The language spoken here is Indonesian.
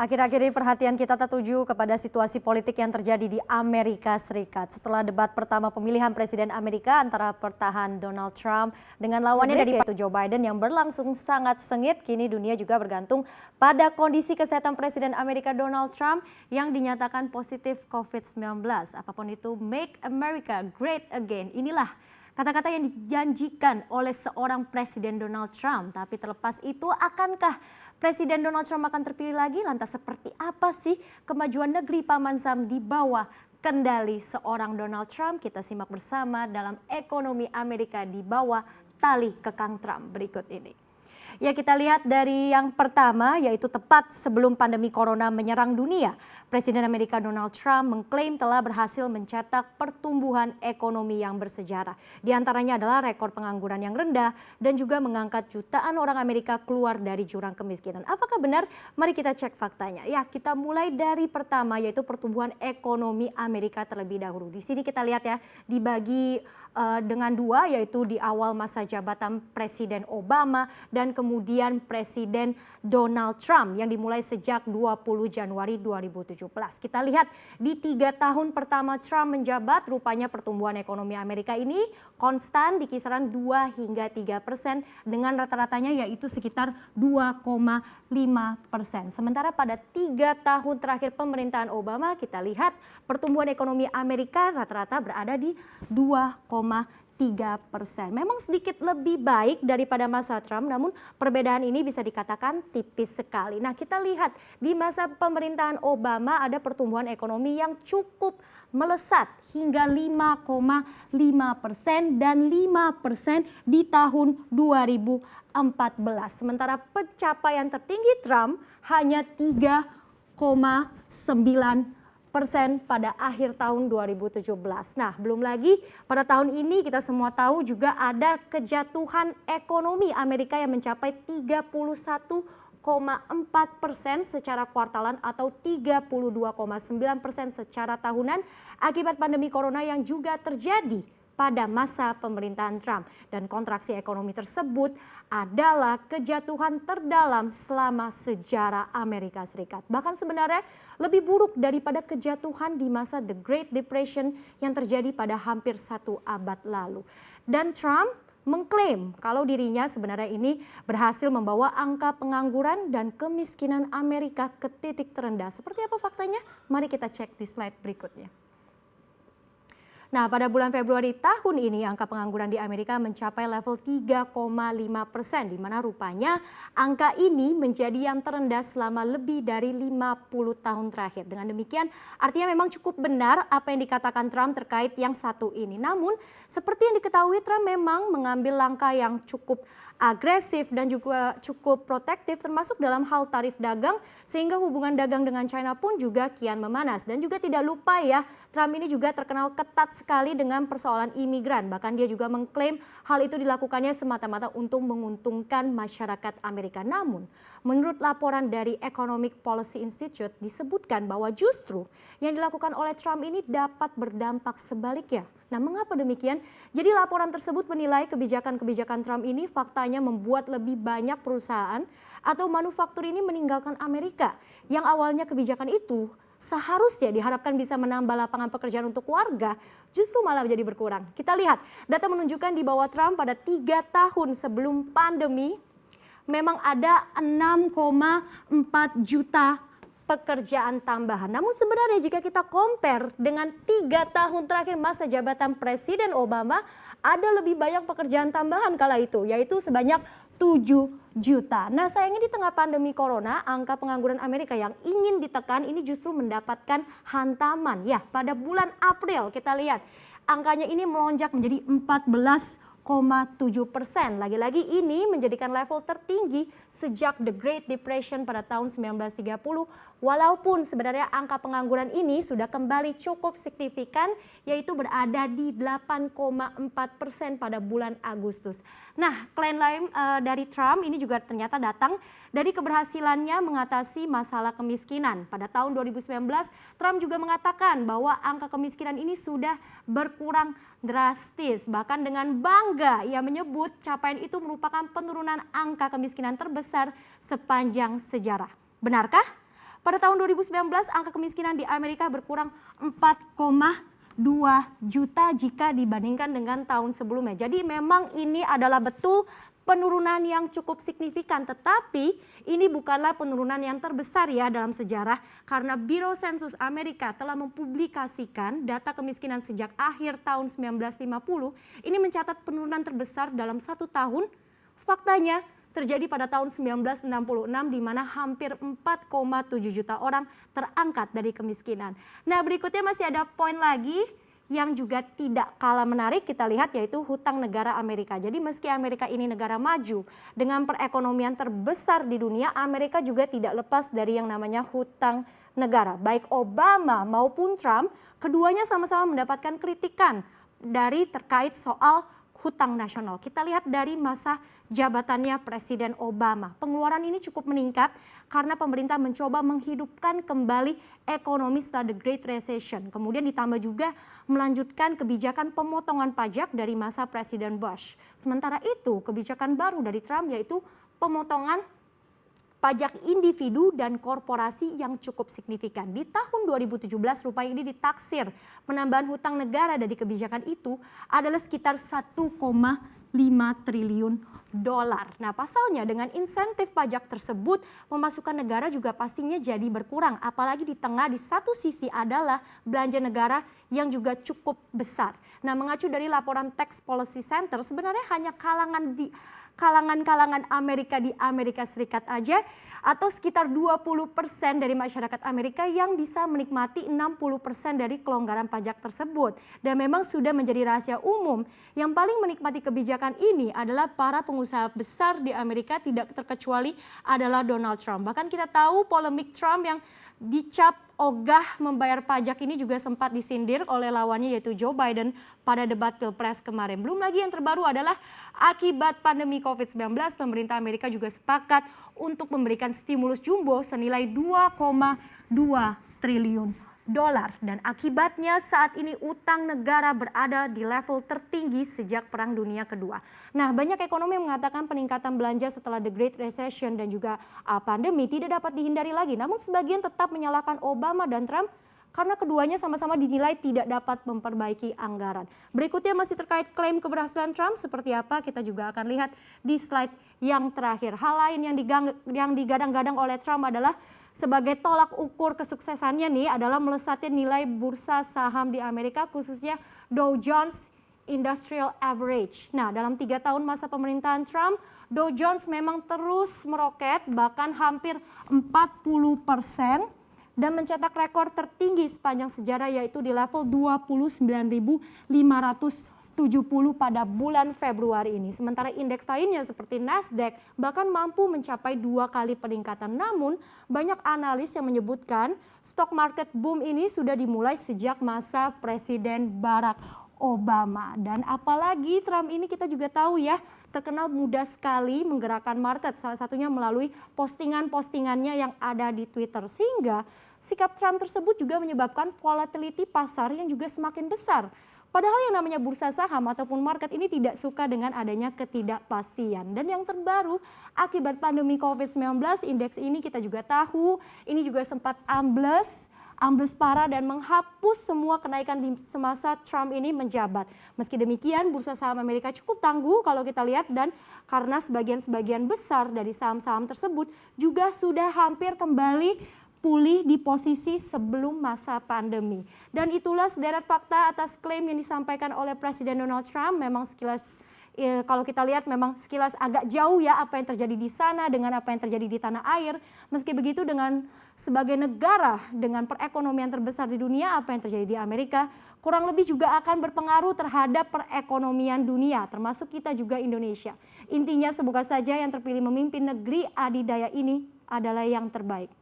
Akhir-akhir ini perhatian kita tertuju kepada situasi politik yang terjadi di Amerika Serikat. Setelah debat pertama pemilihan Presiden Amerika antara pertahan Donald Trump dengan lawannya dari Joe Biden yang berlangsung sangat sengit, kini dunia juga bergantung pada kondisi kesehatan Presiden Amerika Donald Trump yang dinyatakan positif COVID-19. Apapun itu, Make America Great Again. Inilah kata-kata yang dijanjikan oleh seorang Presiden Donald Trump. Tapi terlepas itu, akankah Presiden Donald Trump akan terpilih lagi? Lantas seperti apa sih kemajuan negeri Paman Sam di bawah kendali seorang Donald Trump? Kita simak bersama dalam Ekonomi Amerika di bawah tali kekang Trump berikut ini. Ya, kita lihat dari yang pertama, yaitu tepat sebelum pandemi corona menyerang dunia. Presiden Amerika Donald Trump mengklaim telah berhasil mencetak pertumbuhan ekonomi yang bersejarah. Di antaranya adalah rekor pengangguran yang rendah dan juga mengangkat jutaan orang Amerika keluar dari jurang kemiskinan. Apakah benar? Mari kita cek faktanya. Ya, kita mulai dari pertama, yaitu pertumbuhan ekonomi Amerika terlebih dahulu. Di sini kita lihat ya, dibagi dengan dua, yaitu di awal masa jabatan Presiden Obama dan kemudian Presiden Donald Trump yang dimulai sejak 20 Januari 2017. Kita lihat di 3 tahun pertama Trump menjabat, rupanya pertumbuhan ekonomi Amerika ini konstan di kisaran 2 hingga 3% dengan rata-ratanya yaitu sekitar 2,5%. Sementara pada 3 tahun terakhir pemerintahan Obama, kita lihat pertumbuhan ekonomi Amerika rata-rata berada di 2,3%. Memang sedikit lebih baik daripada masa Trump, namun perbedaan ini bisa dikatakan tipis sekali. Nah, kita lihat di masa pemerintahan Obama ada pertumbuhan ekonomi yang cukup melesat hingga 5,5% dan 5% di tahun 2014. Sementara pencapaian tertinggi Trump hanya 3,9% pada akhir tahun 2017. Nah, belum lagi pada tahun ini kita semua tahu juga ada kejatuhan ekonomi Amerika yang mencapai 31,4% secara kuartalan atau 32,9% secara tahunan akibat pandemi corona yang juga terjadi pada masa pemerintahan Trump. Dan kontraksi ekonomi tersebut adalah kejatuhan terdalam selama sejarah Amerika Serikat. Bahkan sebenarnya lebih buruk daripada kejatuhan di masa The Great Depression yang terjadi pada hampir 1 abad lalu. Dan Trump mengklaim kalau dirinya sebenarnya ini berhasil membawa angka pengangguran dan kemiskinan Amerika ke titik terendah. Seperti apa faktanya? Mari kita cek di slide berikutnya. Nah, pada bulan Februari tahun ini angka pengangguran di Amerika mencapai level 3,5%, di mana rupanya angka ini menjadi yang terendah selama lebih dari 50 tahun terakhir. Dengan demikian artinya memang cukup benar apa yang dikatakan Trump terkait yang satu ini. Namun seperti yang diketahui, Trump memang mengambil langkah yang cukup agresif dan juga cukup protektif termasuk dalam hal tarif dagang, sehingga hubungan dagang dengan China pun juga kian memanas. Dan juga tidak lupa ya, Trump ini juga terkenal ketat sekali dengan persoalan imigran. Bahkan dia juga mengklaim hal itu dilakukannya semata-mata untuk menguntungkan masyarakat Amerika. Namun menurut laporan dari Economic Policy Institute disebutkan bahwa justru yang dilakukan oleh Trump ini dapat berdampak sebaliknya. Nah, mengapa demikian? Jadi laporan tersebut menilai kebijakan-kebijakan Trump ini faktanya membuat lebih banyak perusahaan atau manufaktur ini meninggalkan Amerika. Yang awalnya kebijakan itu seharusnya diharapkan bisa menambah lapangan pekerjaan untuk warga, justru malah menjadi berkurang. Kita lihat, data menunjukkan di bawah Trump pada 3 tahun sebelum pandemi, memang ada 6,4 juta pekerjaan tambahan. Namun sebenarnya jika kita compare dengan 3 tahun terakhir masa jabatan Presiden Obama, ada lebih banyak pekerjaan tambahan kala itu, yaitu sebanyak 7 juta. Nah, sayangnya di tengah pandemi corona, angka pengangguran Amerika yang ingin ditekan ini justru mendapatkan hantaman. Ya, pada bulan April kita lihat angkanya ini melonjak menjadi 14,7%. Lagi-lagi ini menjadikan level tertinggi sejak The Great Depression pada tahun 1930. Walaupun sebenarnya angka pengangguran ini sudah kembali cukup signifikan, yaitu berada di 8,4% pada bulan Agustus. Nah, klaim lain dari Trump ini juga ternyata datang dari keberhasilannya mengatasi masalah kemiskinan. Pada tahun 2019, Trump juga mengatakan bahwa angka kemiskinan ini sudah berkurang drastis. Bahkan dengan bangga ia menyebut capaian itu merupakan penurunan angka kemiskinan terbesar sepanjang sejarah. Benarkah? Pada tahun 2019 angka kemiskinan di Amerika berkurang 4,2 juta jika dibandingkan dengan tahun sebelumnya. Jadi memang ini adalah betul penurunan yang cukup signifikan, tetapi ini bukanlah penurunan yang terbesar ya dalam sejarah, karena Biro Sensus Amerika telah mempublikasikan data kemiskinan sejak akhir tahun 1950. Ini mencatat penurunan terbesar dalam 1 tahun. Faktanya terjadi pada tahun 1966 di mana hampir 4,7 juta orang terangkat dari kemiskinan. Nah, berikutnya masih ada poin lagi yang juga tidak kalah menarik kita lihat, yaitu hutang negara Amerika. Jadi meski Amerika ini negara maju dengan perekonomian terbesar di dunia, Amerika juga tidak lepas dari yang namanya hutang negara. Baik Obama maupun Trump, keduanya sama-sama mendapatkan kritikan dari terkait soal hutang nasional. Kita lihat dari masa jabatannya Presiden Obama. Pengeluaran ini cukup meningkat karena pemerintah mencoba menghidupkan kembali ekonomi setelah the Great Recession. Kemudian ditambah juga melanjutkan kebijakan pemotongan pajak dari masa Presiden Bush. Sementara itu, kebijakan baru dari Trump yaitu pemotongan pajak individu dan korporasi yang cukup signifikan. Di tahun 2017 rupanya ini ditaksir penambahan hutang negara dari kebijakan itu adalah sekitar 1,5 triliun dolar. Nah, pasalnya dengan insentif pajak tersebut, pemasukan negara juga pastinya jadi berkurang. Apalagi di tengah di satu sisi adalah belanja negara yang juga cukup besar. Nah, mengacu dari laporan Tax Policy Center, sebenarnya hanya kalangan Amerika di Amerika Serikat aja atau sekitar 20% dari masyarakat Amerika yang bisa menikmati 60% dari kelonggaran pajak tersebut. Dan memang sudah menjadi rahasia umum, yang paling menikmati kebijakan ini adalah para pengusaha besar di Amerika, tidak terkecuali adalah Donald Trump. Bahkan kita tahu polemik Trump yang dicap ogah membayar pajak ini juga sempat disindir oleh lawannya yaitu Joe Biden pada debat Pilpres kemarin. Belum lagi yang terbaru adalah akibat pandemi COVID-19, pemerintah Amerika juga sepakat untuk memberikan stimulus jumbo senilai 2,2 triliun dolar. Dan akibatnya saat ini utang negara berada di level tertinggi sejak Perang Dunia Kedua. Nah, banyak ekonomi mengatakan peningkatan belanja setelah the Great Recession dan juga pandemi tidak dapat dihindari lagi. Namun sebagian tetap menyalahkan Obama dan Trump karena keduanya sama-sama dinilai tidak dapat memperbaiki anggaran. Berikutnya masih terkait klaim keberhasilan Trump, seperti apa kita juga akan lihat di slide yang terakhir. Hal lain yang digadang-gadang oleh Trump adalah sebagai tolak ukur kesuksesannya nih adalah melesatnya nilai bursa saham di Amerika, khususnya Dow Jones Industrial Average. Nah, dalam 3 tahun masa pemerintahan Trump, Dow Jones memang terus meroket, bahkan hampir 40%. Dan mencetak rekor tertinggi sepanjang sejarah yaitu di level 29.570 pada bulan Februari ini. Sementara indeks lainnya seperti Nasdaq bahkan mampu mencapai 2 kali peningkatan. Namun banyak analis yang menyebutkan stock market boom ini sudah dimulai sejak masa Presiden Barack Obama. Dan apalagi Trump ini kita juga tahu ya, terkenal mudah sekali menggerakkan market, salah satunya melalui postingan-postingannya yang ada di Twitter. Sehingga sikap Trump tersebut juga menyebabkan volatility pasar yang juga semakin besar. Padahal yang namanya bursa saham ataupun market ini tidak suka dengan adanya ketidakpastian. Dan yang terbaru, akibat pandemi COVID-19, indeks ini kita juga tahu, ini juga sempat ambles parah dan menghapus semua kenaikan di semasa Trump ini menjabat. Meski demikian, bursa saham Amerika cukup tangguh kalau kita lihat, dan karena sebagian besar dari saham-saham tersebut juga sudah hampir kembali pulih di posisi sebelum masa pandemi. Dan itulah sederet fakta atas klaim yang disampaikan oleh Presiden Donald Trump. Memang sekilas kalau kita lihat memang sekilas agak jauh ya apa yang terjadi di sana dengan apa yang terjadi di tanah air. Meski begitu, dengan sebagai negara dengan perekonomian terbesar di dunia, apa yang terjadi di Amerika kurang lebih juga akan berpengaruh terhadap perekonomian dunia, termasuk kita juga Indonesia. Intinya semoga saja yang terpilih memimpin negeri adidaya ini adalah yang terbaik.